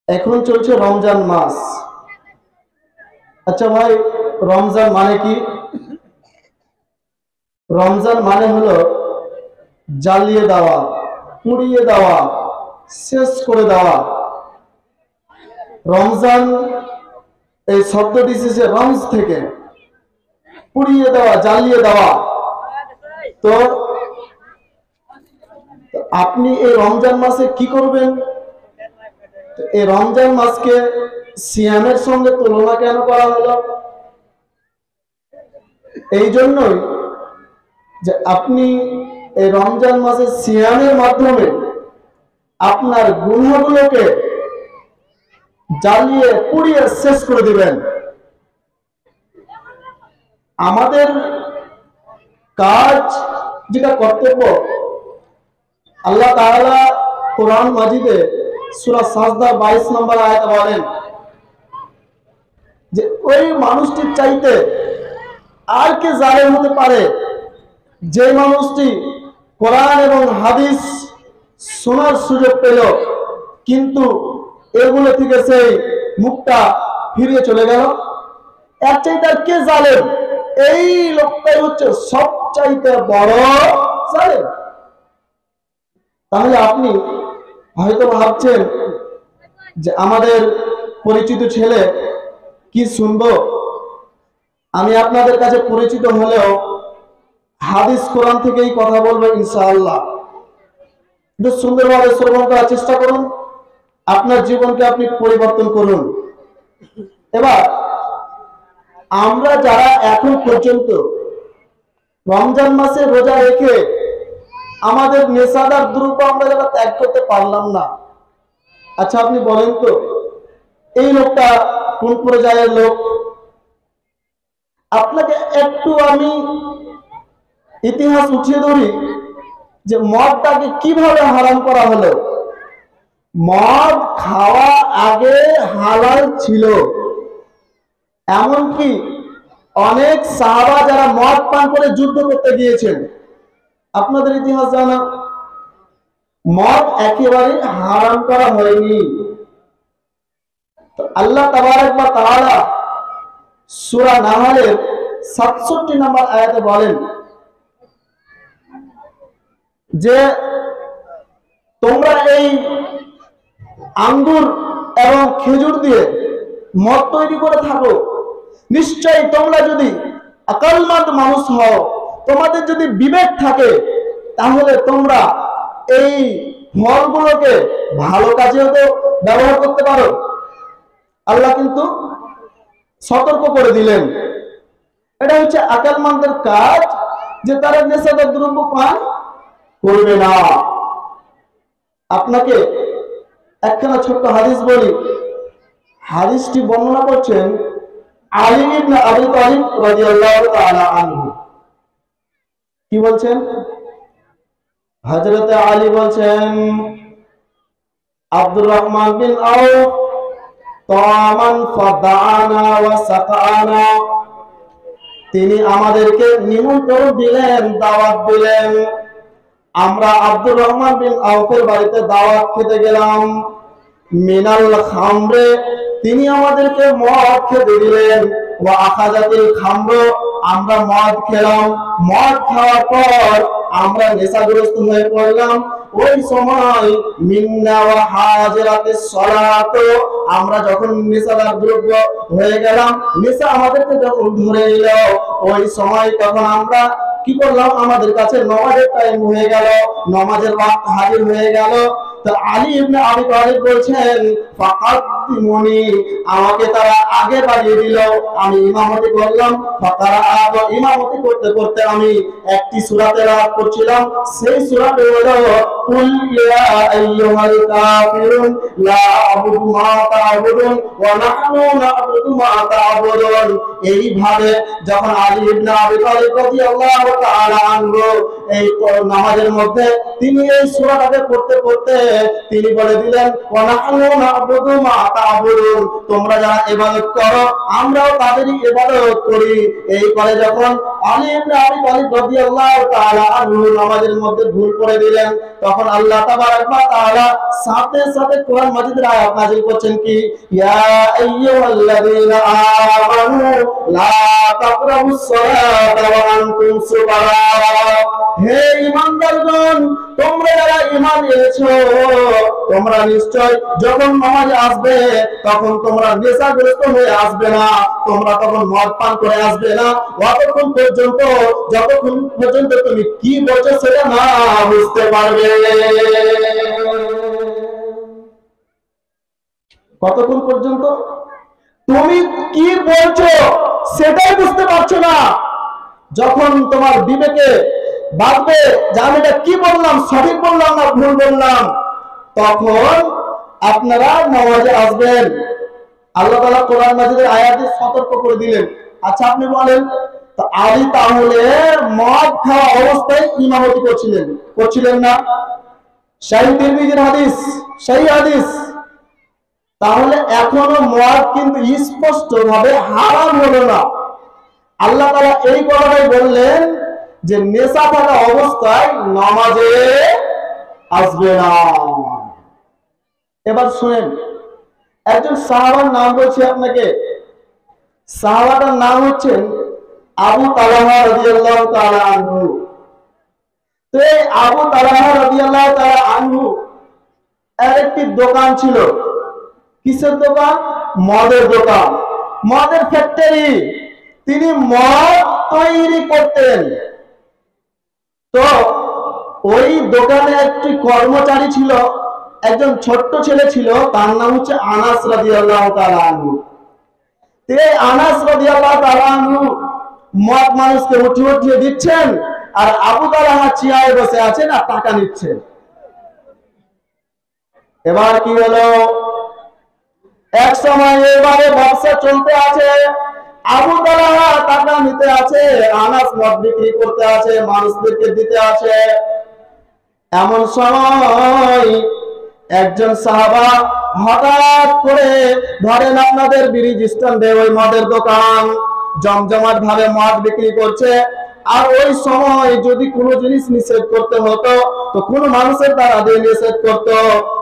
এখন চলছে রমজান মাস। আচ্ছা ভাই, রমজান মানে কি? রমজান মানে হলো জ্বালিয়ে দেওয়া, পুড়িয়ে দেওয়া, শেষ করে দেওয়া। রমজান এই শব্দটি এসেছে রমজ থেকে, পুড়িয়ে দেওয়া, জ্বালিয়ে দেওয়া। তো আপনি এই রমজান মাসে কি করবেন? এই রমজান মাসকে সিয়ামের সঙ্গে তুলনা কেন করা হলো? এই জন্যই যে আপনি এই রমজান মাসে সিয়ামের মাধ্যমে আপনার গুনাহগুলোকে জ্বালিয়ে পুড়িয়ে শেষ করে দিবেন। আমাদের কাজ, যেটা কর্তব্য, আল্লাহ তাআলা কোরআন মাজিদে সূরা সাজদা 22 নম্বর আয়াতে বলেন যে ওই মানুষটির চাইতে আর কে জালেম হতে পারে যে মানুষটি কোরআন এবং হাদিস শোনার সুযোগ পেল কিন্তু এগুলো থেকে সেই মুখটা ফিরিয়ে চলে গেল। এর চাইতে আর কে জালেম? এই লোকটাই হচ্ছে সবচাইতে বড় জালেম। তাহলে আপনি হয়তো ভাবছেন যে আমাদের পরিচিত ছেলে কি শুনবো। আমি আপনাদের কাছে পরিচিত হলেও হাদিস কোরআন থেকেই কথা বলবো ইনশাআল্লাহ। একটু সুন্দরভাবে শ্রবণ করার চেষ্টা করুন, আপনার জীবনকে আপনি পরিবর্তন করুন। এবার আমরা যারা এখন পর্যন্ত রমজান মাসে রোজা রেখে আমাদের নেশাদার দ্রব্য আমরা যারা ত্যাগ করতে পারলাম না, আচ্ছা আপনি বলেন তো এই লোকটা কোন পর্যায়ের লোক? আপনাকে একটু আমি ইতিহাস উঠিয়ে ধরি যে মদটাকে কিভাবে হারাম করা হলো। মদ খাওয়া আগে হালাল ছিল, এমনকি অনেক সাহাবা যারা মদ পান করে যুদ্ধ করতে গিয়েছেন, আপনাদের ইতিহাস জানা। মদ একেবারে হারাম করা হয়নি। আল্লাহ তাবারক ওয়া তাআলা সূরা নাহলের 67 নম্বর আয়াতে বলেন যে তোমরা এই আঙ্গুর এবং খেজুর দিয়ে মদ তৈরি করে থাকো, নিশ্চয়ই তোমরা যদি আকলমন্দ মানুষ হও, তোমাদের যদি বিবেক থাকে, তাহলে তোমরা এই ফলগুলোকে ভালো কাজেও তো ব্যবহার করতে পারো। আল্লাহ কিন্তু সতর্ক করে দিলেন। এটা হচ্ছে আকলমন্দের কাজ যে তারা নেশাদার দ্রব্য পান করবে না। আপনাকে একখানা ছোট্ট হাদিস বলি। হাদিসটি বর্ণনা করছেন আলী ইবনে আবি তালিব রাদিয়াল্লাহু তাআলা আনহু। কি বলছেন? হযরত আলী বলছেন, আব্দুর রহমান বিন আউফ তামান ফাদানা ওয়া সাকানা, তিনি আমাদেরকে নিমন্ত্রণ দিলেন, দাওয়াত দিলেন। আমরা আব্দুর রহমান বিন আউফের বাড়িতে দাওয়াত খেতে গেলাম। মিনাল খামরে, তিনি আমাদেরকে মদ খেতে দিলেন। ওয়া আখাযাতিল খামর, আমরা মদ খেলাম। মদ খাওয়ার পর আমরা নেশাগ্রস্ত হয়ে পড়লাম। ওই সময় মিন্না ওয়া হাজিরাতিস সালাত, আমরা যখন নেশাদার দ্রব্য হয়ে গেলাম, নেশা আমাদেরকে যখন ধরে নিল, ওই সময় তখন আমরা কি করলাম? আমাদের কাছে নামাজের টাইম হয়ে গেল, নামাজের ওয়াক্ত হাজির হয়ে গেল। তো আলী ইবনে আবি তালিব বলছেন, ফাকাদ্দিমুনি, আমাকে তারা আগে বাড়িয়ে দিল, আমি ইমামতি করলাম। ফাকারা, ইমামতি করতে করতে আমি একটি সূরা তেলাওয়াত করছিলাম। সেই সূরাটি হলো কুল ইয়া আইয়ুহাল কাফিরুন লা আ'বুদু মা তা'বুদুন ওয়া নাহনু না'বুদু মা তা'বুদুন। এইভাবে যখন আলী ইবনে আবি তালিব রাদিয়াল্লাহু তাআলা আনহু এই নামাজের মধ্যে তিনি এই সূরাটাকে পড়তে পড়তে তিনি বলে দিলেন ওয়ানাহনু না'বুদু মা তা'বুদুন, তোমরা যারা ইবাদত করো আমরাও তাদেরই ইবাদত করি। এই করে যখন আলী ইবনে আবি তালিব রাদিয়াল্লাহু তাআলা আনহু নামাজের মধ্যে ভুল করে দিলেন, তখন আল্লাহ তাবারক ওয়া তাআলা সাথে সাথে কোরআন মাজিদের আয়াত নাযিল করছেন কি ইয়া আইয়ুহাল্লাযীনা আমানু লা তাকরাবুস সালাতা ওয়া আনতুম সুকারা, হে ঈমানদারগণ তোমরা যারা ঈমান এনেছো তোমরা নিশ্চয় যখন নামাজে আসবে তখন তোমরা নেশাগ্রস্ত হয়ে আসবে না, তোমরা তখন মদ পান করে আসবে না, যতক্ষণ পর্যন্ত তুমি কি বলছো সেটা না বুঝতে পারবে। কতক্ষণ পর্যন্ত তুমি কি বলছো সেটাই বুঝতে পারছো না, যখন তোমার বিবেকে ভাববে যে আমি এটা কি বললাম, সঠিক বললাম না ভুল বললাম, তখন আপনারা নামাজে আসবেন। আল্লাহ তাআলা কোরআন মাজিদের আয়াতে সতর্ক করে দিলেন। আচ্ছা আপনি বলেন তো আলী তাহলে মদ খাওয়া অবস্থায় ইমামতি করছিলেন না? সহিহ তিরমিজির হাদিস, সহিহ হাদিস। তাহলে এখনো মদ কিন্তু স্পষ্ট ভাবে হারাম হলো না। আল্লাহ তাআলা এই কথাটাই বললেন যে নেশা থাকা অবস্থায় নামাজে আসবে না। এবার শুনেন, একজন সাহাবার নাম বলছি আপনাকে, সাহাবাটার নাম হচ্ছেন আবু তালহা রাদিয়াল্লাহু তাআলা আনহু। তো এই আবু তালহা রাদিয়াল্লাহু তাআলা আনহু এর একটি দোকান ছিল। কিসের দোকান? মদের দোকান, মদের ফ্যাক্টরি। তিনি মদ তৈরি করতেন। তো ওই দোকানে একটি কর্মচারী ছিল, একজন ছোট্ট ছেলে ছিল, তার নাম হচ্ছে আনাস রাদিয়াল্লাহু তাআলা আনহু। এই আনাস রাদিয়াল্লাহু তাআলা আনহু মদ মানুষকে উঠিয়ে দিচ্ছেন, আর আবু তালহা চেয়ারে বসে আছেন আর টাকা নিচ্ছেন। এবার কি হলো, এক সময় এবারে ব্যবসা চলতে আছে, আবু তালহা টাকা নিতে আছে, আনাস মদ বিক্রি করতে আছে, মানুষদেরকে দিতে আছে। এমন সময় একজন সাহাবা হঠাৎ করে, ধরেন আপনাদের ব্রিজ স্ট্যান্ডে ওই মদের দোকান জমজমাট ভাবে মদ বিক্রি করছে, আর ওই সময় যদি কোনো জিনিস নিষেধ করতে হতো তো কোনো মানুষের দ্বারা দিয়ে নিষেধ করতো,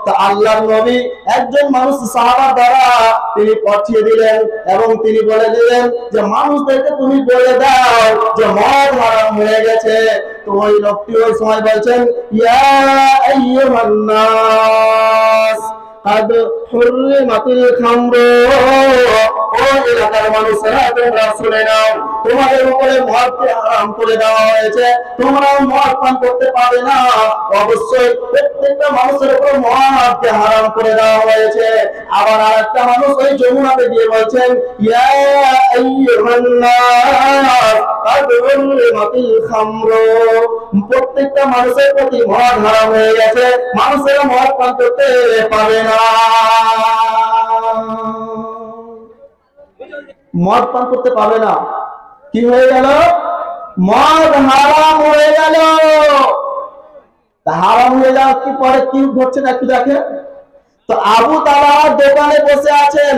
তো আল্লাহর নবী একজন মানুষ সাহাবার দ্বারা তিনি পাঠিয়ে দিলেন এবং তিনি বলে দিলেন যে মানুষদেরকে তুমি বলে দাও যে মদ হারাম হয়ে গেছে। তো ওই লোকটি ওই সময় বলছেন ইয়া আইয়ুহান নাস قد حرمت الخمر, ও এলাকার মানুষেরা তোমরা শুনে নাও, তোমাদের উপরে মদকে হারাম করে দেওয়া হয়েছে, তোমরা মদ পান করতে পারবে না। অবশ্যই প্রত্যেকটা মানুষের উপর মদকে হারাম করে দেওয়া হয়েছে। আবার আরেকটা মানুষ ওই যমুনাতে গিয়ে বলছেন ইয়া আইয়ুহান নাস قد حرمت الخمر, প্রত্যেকটা মানুষের প্রতি মদ হারাম হয়ে গেছে, মানুষেরা মদ পান করতে পারবে না। মদ পান করতে পারবে না, কি হয়ে গেল? মদ হারাম হয়ে গেল। হারাম হয়ে যাওয়ার কি পরে কি ঘটছে না একটু দেখে। তো আবু তালহা দোকানে বসে আছেন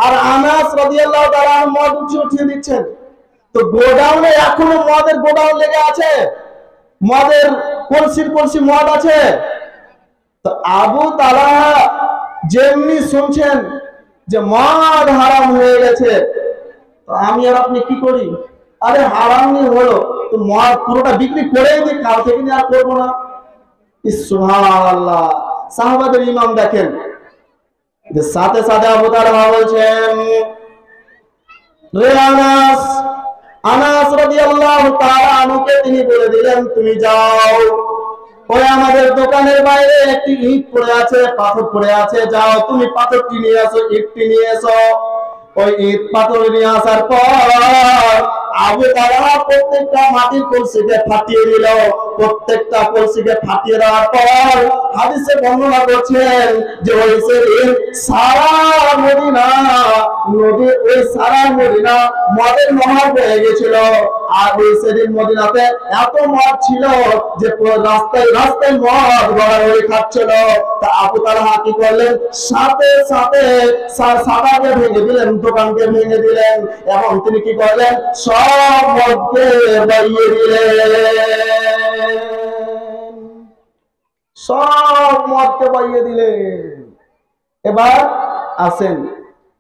আর আনাস রাদিয়াল্লাহু তাআলা মদ উঠিয়ে দিচ্ছেন। তো গোডাউনে এখনো মদের গোডাউন লেগে আছে, মদের কলসি মদ আছে। তো আবু তালহা যেমনি শুনছেন যে মদ হারাম হয়ে গেছে, তো আমি আর আপনি কি করি, আরে হারাম হলো তো মদ পুরোটা বিক্রি করেই দিই, কাল থেকে আর করবো না। সুবহানাল্লাহ, সাহাবাদের ইমাম দেখেন যে সাথে সাথে আবু তালহা বলছেন রে আনাস, আনাস রাদিয়াল্লাহু তাআলা আনহুকে তিনি বলে দিলেন তুমি যাও, ওই আমাদের দোকানের বাইরে একটি ইট পড়ে আছে, পাথর পড়ে আছে, যাও তুমি পাথরটি নিয়ে আসো, ইটটি নিয়ে এসো। ওই ইট পাথর নিয়ে আসার পর আবু তালহা প্রত্যেকটা মাটির কলসিকে ফাটিয়ে দিল। প্রত্যেকটা কলসিকে ফাটিয়ে দেওয়ার পর হাদিসে বর্ণনা করছেন যে ওই সেদিন সারা মদিনা মদের নহর হয়ে গেছিল। আর ওই সেদিন মদিনাতে এত মদ ছিল যে রাস্তায় রাস্তায় মদ গড়াগড়ি খাচ্ছিল। তা আবু তালহা কি করলেন, সাথে সাথে সাদাকে ভেঙে দিলেন, দোকানকে ভেঙে দিলেন, এবং তিনি কি করলেন, সব মদকে বাইয়ে দিলেন, সব মদকে বাইয়ে দিলেন। এবার আসেন,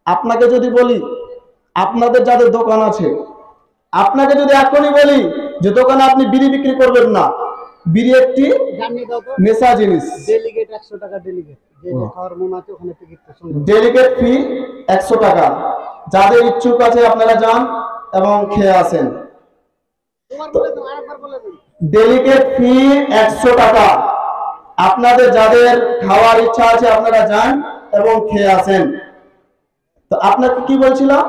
আপনাকে যদি বলি, আপনাদের যাদের দোকান আছে, আপনাকে যদি এখনই বলি যে দোকানে আপনি বিড়ি বিক্রি করবেন না, বিড়ি একটি নেশা জিনিস, ডেলিগেট 100 টাকা, ডেলিগেট ফি 100 টাকা। যাদের ইচ্ছুক আছে আপনারা যান এবং খেয়ে আসেন। ডেলিগেট ফি 100 টাকা। আপনাদের যাদের খাওয়ার ইচ্ছা আছে আপনারা যান এবং খেয়ে আসেন। তো আপনাকে কি বলছিলাম,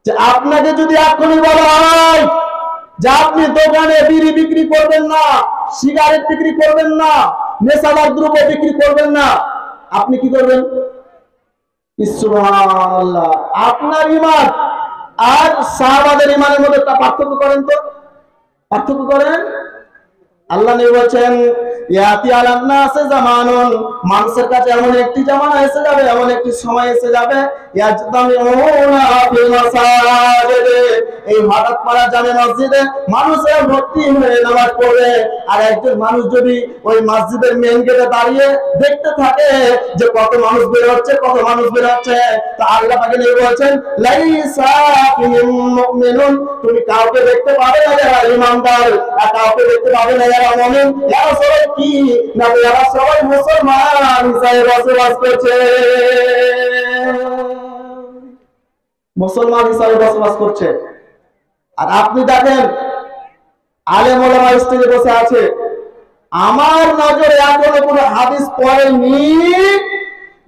যে আপনাকে যদি এখনই বলা হয় যে আপনি দোকানে বিড়ি বিক্রি করবেন না, সিগারেট বিক্রি করবেন না, নেশাদার দ্রব্য বিক্রি করবেন না, আপনি কি করবেন? সুবহানাল্লাহ। আপনার ঈমান আর সাহাবাদের ঈমানের মধ্যে একটা পার্থক্য করেন তো, পার্থক্য করেন। আল্লাহ নবী বলেন ইয়াতি আলান নাসে জামানুন, মানুষের কাছে এমন একটি জামানা এসে যাবে, এমন একটি সময় এসে যাবে, ইয়াজতামিউনা ফিল মাসাজিদে, এই হঠাৎ পাড়া জামে মসজিদে মানুষের ভর্তি হয়ে নামাজ পড়বে। আর একজন মানুষ যদি ওই মসজিদের মেইন গেটে দাঁড়িয়ে দেখতে থাকে যে কত মানুষ বের হচ্ছে, কত মানুষ বের হচ্ছে, তো আল্লাহ পাক নবী বলেন লাইসা ফিহিম মুমিনুন, তুমি কাউকে দেখতে পাবে না যারা ঈমানদার, আর কাউকে দেখতে পাবে না যারা মুমিন। এরা সবাই কি না, এরা সবাই মুসলমান হিসেবে বসবাস করছে, মুসলমান হিসেবে বসবাস করছে। আর আপনি দেখেন আলেম ওলামা স্টেজে বসে আছে, আমার নজরে এখনো কোনো হাদিস পড়েনি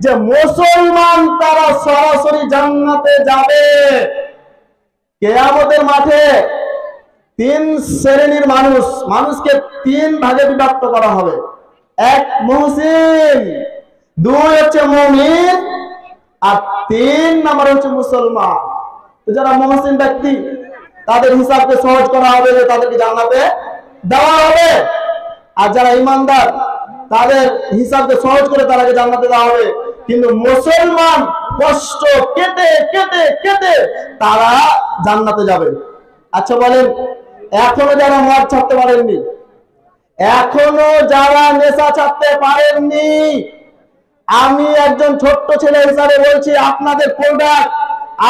যে মুসলমান তারা সরাসরি জান্নাতে যাবে। কিয়ামতের মাঠে 3 শ্রেণীর মানুষকে 3 ভাগে বিভক্ত করা হবে। 1 মুহসিন, 2 হচ্ছে মুমিন, আর 3 নাম্বার হচ্ছে মুসলমান। তো যারা মুহসিন ব্যক্তি তাদের হিসাবকে সহজ করা হবে, তাদেরকে জান্নাতে দেওয়া হবে। আর যারা ঈমানদার তাদের হিসাবকে সহজ করে তাদেরকে জান্নাতে দেওয়া হবে। কিন্তু মুসলমান কষ্ট কেটে কেটে কেটে তারা জান্নাতে যাবে। আচ্ছা বলেন, এখনো যারা মদ ছাড়তে পারেননি, এখনো যারা নেশা ছাড়তে পারেননি, আমি একজন ছোট্ট ছেলে হিসাবে বলছি, আপনাদের প্রোডাক্ট,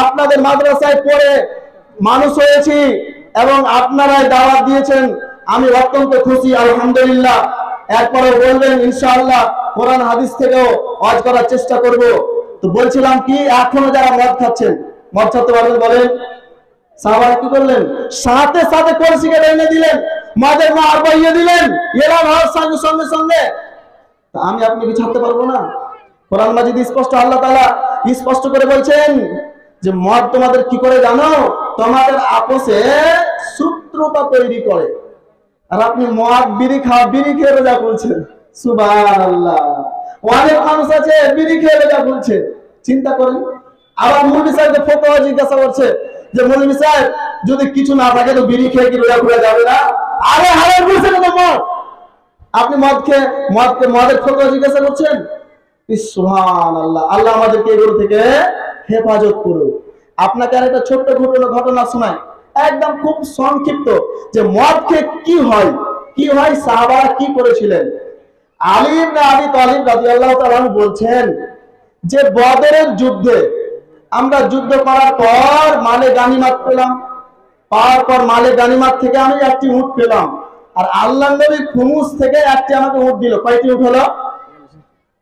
আপনাদের মাদ্রাসায় পড়ে মানুষ হয়েছি এবং আপনারাই দাওয়াত দিয়েছেন, আমি অত্যন্ত খুশি, আলহামদুলিল্লাহ। এরপরে বলবেন ইনশাআল্লাহ কোরআন হাদিস থেকেও ওয়াজ করার চেষ্টা করব। তো বলছিলাম কি, এখনো যারা মদ খাচ্ছেন, মদ ছাড়তে পারবেন বলেন? সাহাবারা কি করলেন, সাথে সাথে কলসিকে এনে দিলেন, মদের মার বাইয়ে দিলেন, এরা ভার সঙ্গে সঙ্গে সঙ্গে। আমি আপনি কি ছাড়তে পারবো না? কোরআন মাজিদ স্পষ্ট আল্লাহ তাআলা স্পষ্ট করে বলছেন যে মদ তোমাদের কি করে জানো, তোমাদের আপোষে শত্রুতা তৈরি করে। আর আপনি মদ বিড়ি খেয়ে রোজা করছেন, সুবহানাল্লাহ। অনেক মানুষ আছে বিড়ি খেয়ে রোজা করছে, চিন্তা করেন। আবার মৌলভী সাহেবকে ফতোয়া জিজ্ঞাসা করছে যে মৌলভী সাহেব যদি কিছু না থাকে তো বিড়ি খেয়ে কি রোজা খুলে যাবে না? আরে হারাম বলছে না তো মদ, আপনি মদের ফতোয়া জিজ্ঞাসা করছেন। সুবহানাল্লাহ, আল্লাহ আমাদেরকে এগুলো থেকে হেফাজত করুন। আপনাকে আর একটা ছোট্ট ঘটনা শোনাই, একদম খুব সংক্ষিপ্ত, যে মদ খেয়ে কি হয়, সাহাবারা কি করেছিলেন। আলী ইবনে আবি তালিব রাদিয়াল্লাহু তাআলা বলছেন যে বদরের যুদ্ধে আমরা যুদ্ধ করার পর মালে গানিমাত পেলাম, পাওয়ার পর মালে গানিমাত থেকে আমি একটি উট পেলাম, আর আল্লাহর নবী খুমুস থেকে একটি আমাকে উট দিল। কয়টি উট হলো?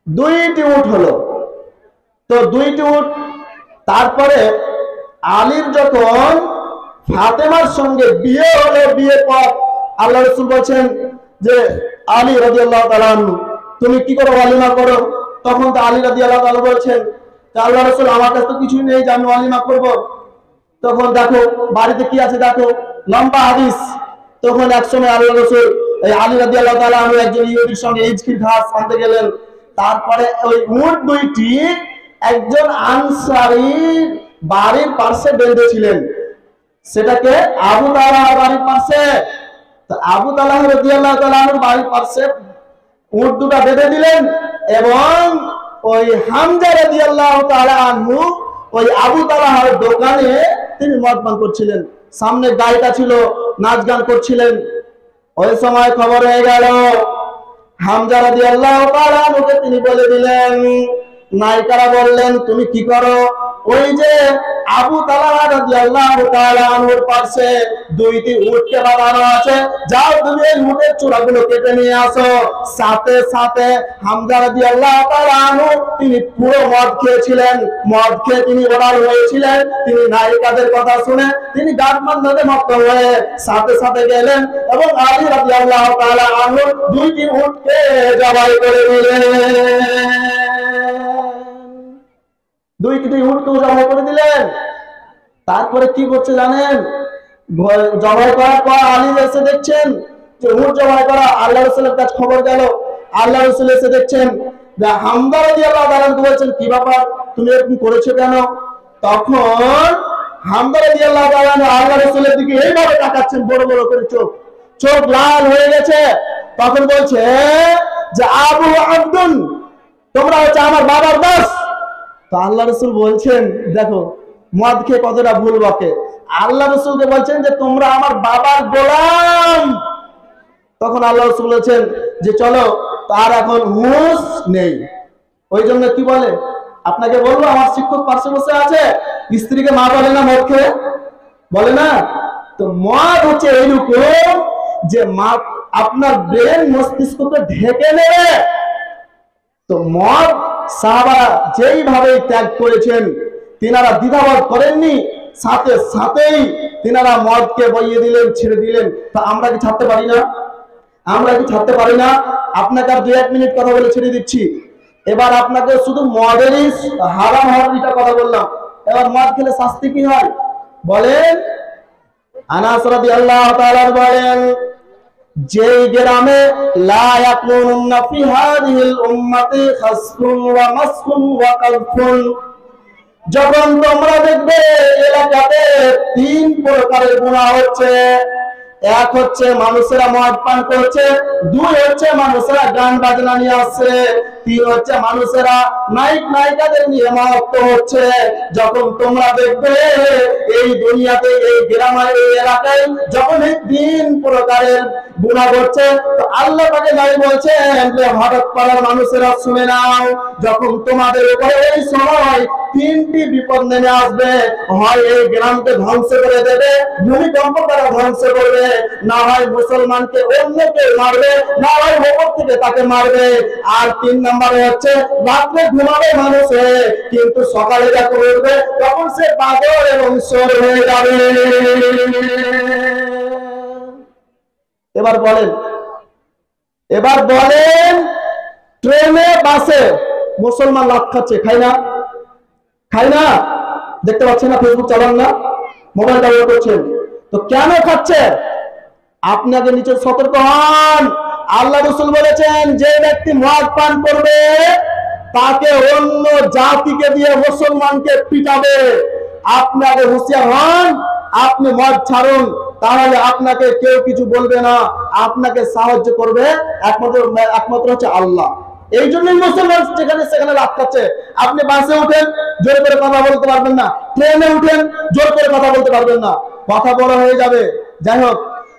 2টি উট হলো। তো 2টি উট। তারপরে আলীর যখন ফাতেমার সঙ্গে বিয়ে হলো, বিয়ের পর আল্লাহ রাসূল বলছেন যে আলী রাদিয়াল্লাহু তাআলা আনহু তুমি কি করো, ওয়ালিমা করো। তখন তো আলী রাদিয়াল্লাহু তাআলা বলছেন যে আল্লাহ রাসূল আমার কাছে তো কিছুই নেই যে আমি ওয়ালিমা করব। তখন দেখো বাড়িতে কি আছে, দেখো লম্বা হাদিস। তখন একসময় আল্লাহ রাসূল এই আলী রাদিয়াল্লাহু তাআলা আনহু একজন ইহুদির সঙ্গে ইজকির ঘাস আনতে গেলেন। তারপরে ওই উট দুইটি একজন আনসারীর বাড়ির পাশে বেঁধেছিলেন, সেটাকে আবু তালহার বাড়ির পাশে। তো আবু তালহা রাদিয়াল্লাহু তাআলা আনহুর বাড়ির পাশে উট দুটো বেঁধে দিলেন, এবং ওই হামজা রাদিয়াল্লাহু তাআলা আনহু ওই আবু তালহার দোকানে তিনি মদ পান করছিলেন, সামনে গায়িকা ছিল, নাচ গান করছিলেন। ওই সময় খবর হয়ে গেল, হামজা রাদিয়াল্লাহু তাআলা আনহুকে তিনি বলে দিলেন, নায়িকারা বললেন তুমি কি করো? ওই যে আবু তালহা রাদিয়াল্লাহু তাআলা আনহুর পাশে দুইটি উটকে বাঁধানো আছে, যাও তুমি এই উটের চূড়াগুলো কেটে নিয়ে আসো। সাথে সাথে হামজা রাদিয়াল্লাহু তাআলা আনহু তিনি পুরো মদ খেয়েছিলেন, মদ খেয়ে তিনি ওড়াল হয়েছিলেন। তিনি নায়িকাদের কথা শুনে তিনি গাঢ় মত্ত হয়ে সাথে সাথে গেলেন এবং আলী রাদিয়াল্লাহু তাআলা আনহু দুইটি উটকে জবাই করে দিলেন, দুইটি উটকে জবাই করে দিলেন। তারপরে কি করছে জানেন? জবাই করার পর আলী এসে দেখছেন যে উট জবাই করা, আল্লাহ রাসূলের কাছে খবর গেল। আল্লাহ রাসূল এসে দেখছেন যে হামজা রাদিয়াল্লাহু তাআলা বলছেন, কি ব্যাপার, তুমি এরকম করেছো কেন? তখন হামজা রাদিয়াল্লাহু তাআলা আল্লাহ রাসূলের দিকে এইভাবে তাকাচ্ছেন, বড় বড় করে চোখ, চোখ লাল হয়ে গেছে। তখন বলছে যে আবু আব্দুন, তোমরা হচ্ছে আমার বাবার দাস। তো আল্লাহ রাসূল বলছেন, দেখো মদ খেয়ে কতটা ভুল বকে, আল্লাহ রাসূলকে বলছেন যে তোমরা আমার বাবার গোলাম। তখন আল্লাহ রাসূল বলেছেন যে চলো, তার এখন হুঁশ নেই। ওই জন্য কি বলে, আপনাকে বলবো, আমার শিক্ষক পাশে বসে আছে, স্ত্রীকে মা বলে না, মদ খেয়ে বলে না। তো মদ হচ্ছে এইরকম যে মা আপনার ব্রেন মস্তিষ্ককে ঢেকে নেবে। তো মদ সাহাবারা যেইভাবে ত্যাগ করেছেন, তিনারা দ্বিধাবোধ করেননি, সাথে সাথেই তিনারা মদকে বইয়ে দিলেন, ছেড়ে দিলেন। তা আমরা কি ছাড়তে পারি না? আমরা কি ছাড়তে পারি না? আপনাকে আর 2-1 মিনিট কথা বলে ছেড়ে দিচ্ছি। এবার আপনাকে শুধু মদেরই হারাম হওয়ার কথা বললাম। এবার মদ খেলে শাস্তি কি হয় বলেন? আনাস রাদিয়াল্লাহু তাআলা বলেন, যে গ্রামে লা ইয়াকুনুনা ফি হাযিহিল উম্মতি খাসফুন ওয়া মাসফুন ওয়া কাযফুন, যখন তোমরা দেখবে এলাকাতে 3 প্রকারের গুনাহ হচ্ছে, এক হচ্ছে মানুষেরা মদ পান করছে, 2 হচ্ছে মানুষেরা গান বাজনা নিয়ে আসছে, 3 হচ্ছে মানুষেরা নায়ক নায়িকাদের নিয়ে মত্ত হচ্ছে। যখন তোমরা দেখবে এই দুনিয়াতে, এই গ্রামে, এই এলাকায় যখন এই 3 প্রকারের গুনাহ ঘটছে, তো আল্লাহ পাকে নাই বলছেন যে হঠাৎ পাড়ার মানুষেরা শুনে নাও, যখন তোমাদের উপরে এই সময় 3টি বিপদ নেমে আসবে, হয় এই গ্রামকে ধ্বংস করে দেবে, ভূমিকম্প দ্বারা ধ্বংস করবে, না হয় মুসলমানকে অন্য কেউ মারবে, না হয় ওপর থেকে তাকে মারবে। আর 3 নম্বরে হচ্ছে রাত্রে ঘুমাবে মানুষে, কিন্তু সকালে যখন উঠবে তখন সে পাগল এবং চোর হয়ে যাবে। এবার বলেন ট্রেনে বাসে মুসলমান লাভ খাচ্ছে, খায় না? খায় না? দেখতে পাচ্ছেন না? ফেসবুক চালান না, মোবাইল ডাউনলোড করছেন, তো কেন খাচ্ছে? আপনাকে নিচে সতর্ক হন। আল্লাহ রাসূল বলেছেন, যে ব্যক্তি মদ পান করবে তাকে অন্য জাতিকে দিয়ে মুসলমানকে পিটাবে। আপনাকে হুঁশিয়ার হন, আপনি মদ ছাড়ুন, তাহলে আপনাকে কেউ কিছু বলবে না, আপনাকে সাহায্য করবে একমাত্র হচ্ছে আল্লাহ। এই জন্যই মুসলমান যেখানে সেখানে লাভ খাচ্ছে। আপনি বাসে উঠেন, জোর করে কথা বলতে পারবেন না, ট্রেনে উঠেন, জোর করে কথা বলতে পারবেন না, কথা বড় হয়ে যাবে। যাই হোক,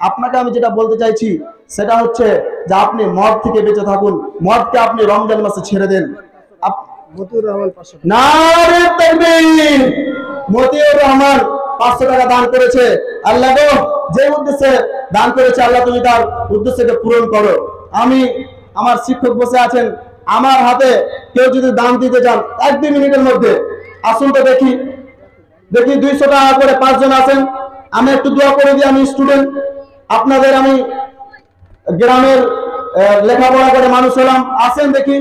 আপনাকে আমি যেটা বলতে চাইছি সেটা হচ্ছে যে আপনি মদ থেকে বেঁচে থাকুন, মদকে আপনি রমজান মাসে ছেড়ে দেন। মতিউর রহমান 500 টাকা দান করেছে। আল্লাহ গো, যে উদ্দেশ্যে দান করেছে আল্লাহ তুমি তার উদ্দেশ্যকে পূরণ করো। আমি, আমার শিক্ষক বসে আছেন, আমার হাতে কেউ যদি দান দিতে চান 1-2 মিনিটের মধ্যে আসুন তো দেখি 200 টাকা করে 5 জন আছেন, আমি একটু দোয়া করে দিই। আমি স্টুডেন্ট, আপনাদের আমি গ্রামের লেখাপড়া করে মানুষ হলাম, আসেন দেখি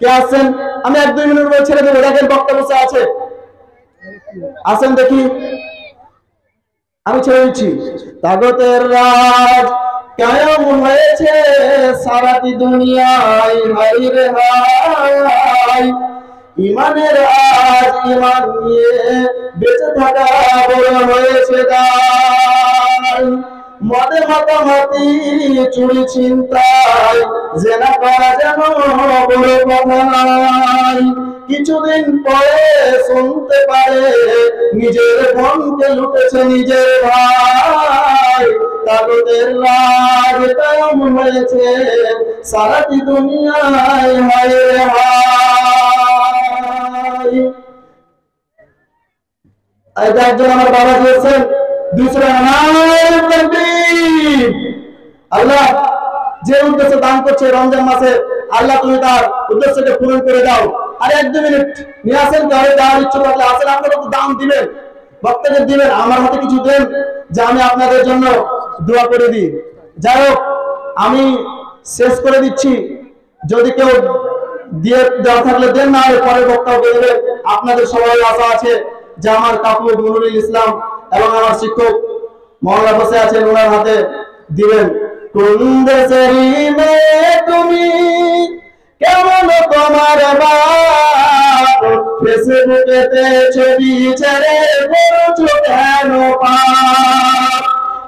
কে আসছেন। আমি 1-2 মিনিট ছেড়ে দেবো। দেখেন বক্তা বসে আছে, আসেন দেখি। আমি ছেড়ে দিচ্ছি। তাগতের রাজ কায়েম হয়েছে সারাটি দুনিয়ায়, হাই রে হাই। ইমানের আজ ইমান নিয়ে বেঁচে থাকা বড় হয়েছে দায়। মদে মাতামাতি চুরি ছিনতাই জেনা করা যেন বড় কথা নয়। কিছুদিন পরে শুনতে পারে নিজের বোনকে লুটেছে নিজের ভাই। তাগতের রাজ কায়েম হয়েছে সারাটি দুনিয়ায়, হায় রে হায়। একজন আমার বাবা দিয়েছেন আল্লাহ যে উদ্দেশ্যে দান করছে রমজান মাসে, আল্লাহ তুমি তার উদ্দেশ্যকে পূরণ করে দাও। আর 1-2 মিনিট নিয়ে আসেন, ঘরে যাওয়ার ইচ্ছা থাকলে আসেন, আপনারা তো দান দিবেন, বক্তাকে দিবেন, আমার হাতে কিছু দেন যে আমি আপনাদের জন্য দোয়া করে দিই। যাই হোক, আমি শেষ করে দিচ্ছি। যদি কেউ দিয়ে দেওয়া থাকলে দেন, না পরের বক্তাকে দেবেন। আপনাদের সবাই আশা আছে যে আমার কাকু নুরুল ইসলাম এবং আমার শিক্ষক মহল্লা বসে আছেন, ওনার হাতে দিবেন। কোন দেশেরই মেয়ে তুমি, কেমন তোমার বাপ, ফেসবুকেতে ছবি ছেড়ে করছো কেন পাপ।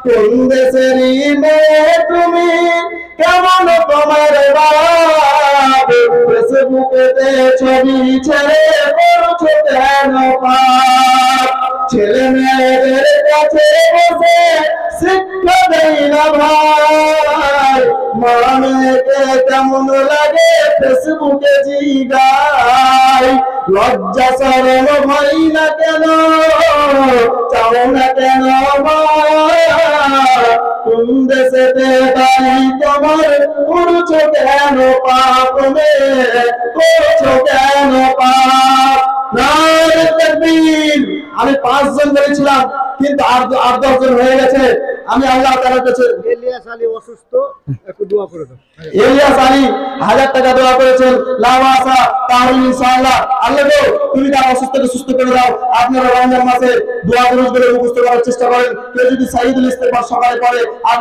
কোন দেশেরই মেয়ে তুমি, কেমন তোমার বাপ, ফেসবুকেতে ছবি ছেড়ে করছো কেন পাপ। ছেলে মেয়েদের কাছে বসে শিক্ষা দেই না ভাই, মা মেয়েকে কেমন লাগে ফেসবুকে জিগাই। লজ্জা শরম ভয় না কেন, চাও না কেন মা, কোন দেশেতে তাই তোমার, করছো কেন পাপ মে, করছো কেন পাপ। নারে তাকবীর। আমি 5 জন বলেছিলাম, কিন্তু 8-10 জন হয়ে গেছে। আমি আল্লাহ তাআলার কাছে, ইলিয়াস আলী অসুস্থ, একটু দোয়া করে দাও। ইলিয়াস আলী 1000 টাকা দোয়া করেছেন, লাওয়াসা তাহলে ইনশাআল্লাহ আল্লাহ গো তুমি তার অসুস্থকে সুস্থ করে দাও। আপনারা রমজান মাসে দোয়া দুরূদগুলো মুখস্থ করার চেষ্টা করেন। কেউ যদি সাইদুল ইস্তেগফার সকালে পড়ে আর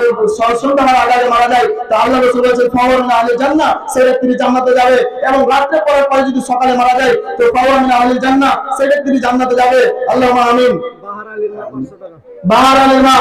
সন্ধ্যার আগে মারা যায়, তা আল্লাহ রাসূল বলেছেন ফাওয়ার মিন আহলিল জান্নাহ, সে ব্যক্তি জান্নাতে যাবে। এবং রাতে পড়ার পরে যদি সকালে মারা যায়, তো ফাওয়ার মিন আহলিল জান্নাহ, সে ব্যক্তি জান্নাতে যাবে। আল্লাহুম্মা আমিন। বাহার আলীর মা 500 টাকা। বাহার আলীর মা